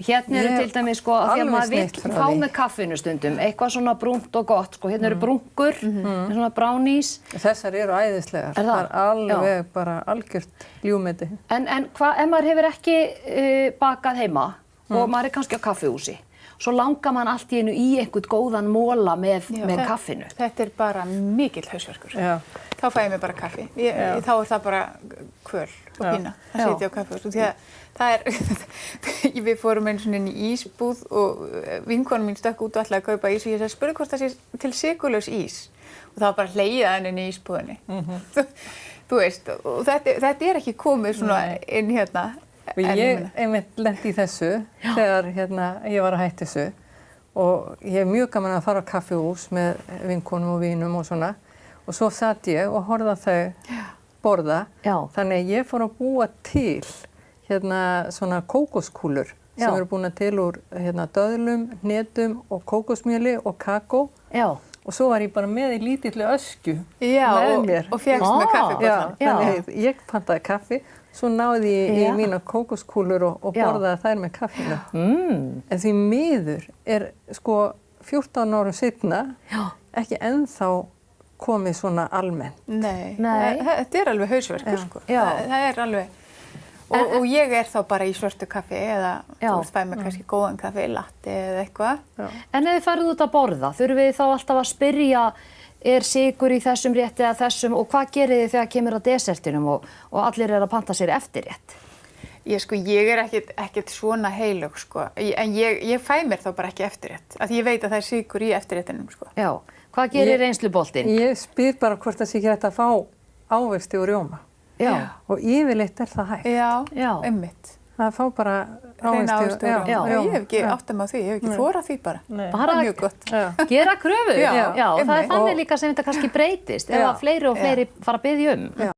Hérna eru til dæmis sko að því að alveg maður sneytt vill frá fá því. með kaffinu stundum, eitthvað svona brúnt og gott sko, hérna eru brúnkur, svona brownies. Þessar eru æðislegar. Er það? Það er alveg bara algjört ljúfmeti. En hvað, ef maður hefur ekki bakað heima og maður er kannski á kaffihúsi, svo langar maður allt í einu í einhvern góðan móla með kaffinu. Þetta er bara mikill hausverkur. Já. Þá fæ ég mér bara kaffi. Þá er það bara kvöl og pína að sitja á kaffihúsi. Því að það er, við fórum einu svona inn í ísbúð og vinkona mín stökk út og ætlaði að kaupa ís og ég sagði, spurðu hvort það sé til sykurlaus ís. Og það var bara hlegið að henni í ísbúðinni. Þú veist, og þetta er ekki komið svona inn hérna. Og ég einmitt lenti í þessu þegar ég var að hætta þessu og ég hef mjög gaman að fara á kaffihús með vinkonum og vínum og svona og svo satt ég og horfði að þau borða. Þannig að ég fór að búa til svona kókoskúlur sem eru búin til úr döðlum, hnetum og kókosmjöli og kakó. Og svo var ég bara með í lítilli öskju með mér. Og fékkst með kaffibollann. Þannig ég pantaði kaffi, svo náði ég í mína kókoskúlur og borðaði þær með kaffinu. En því miður er sko 14 árum seinna ekki ennþá komið svona almennt. Nei. Þetta er alveg hausverkur sko. Það er alveg. Og ég er þá bara í svörtu kaffi eða þú veist, fæ mér kannski góðan kaffi, latte eða eitthvað. En ef þið farið út að borða, þurfið þið þá alltaf að spyrja, er sykur í þessum rétti eða þessum og hvað gerið þið þegar kemur að desertinum og allir eru að panta sér eftirrétt? Ég er ekkert svona heilög sko, en ég fæ mér þá bara ekki eftirrétt, af því ég veit að það er sykur í eftirréttinum sko. Já, hvað gerir reynsluboltinn? Ég spyr bara hvort það sé ekki hægt að fá ávexti og rjóma. Og yfirleitt er það hægt. Já, einmitt. Það fá bara ávexti og rjóma. Ég hef ekki áttað mig á því, ég hef ekki þorað því bara. Bara mjög gott. Gera kröfu. Já, það er einmitt. þannig líka sem þetta kannski breytist, ef að fleiri og fleiri fara að biðja um.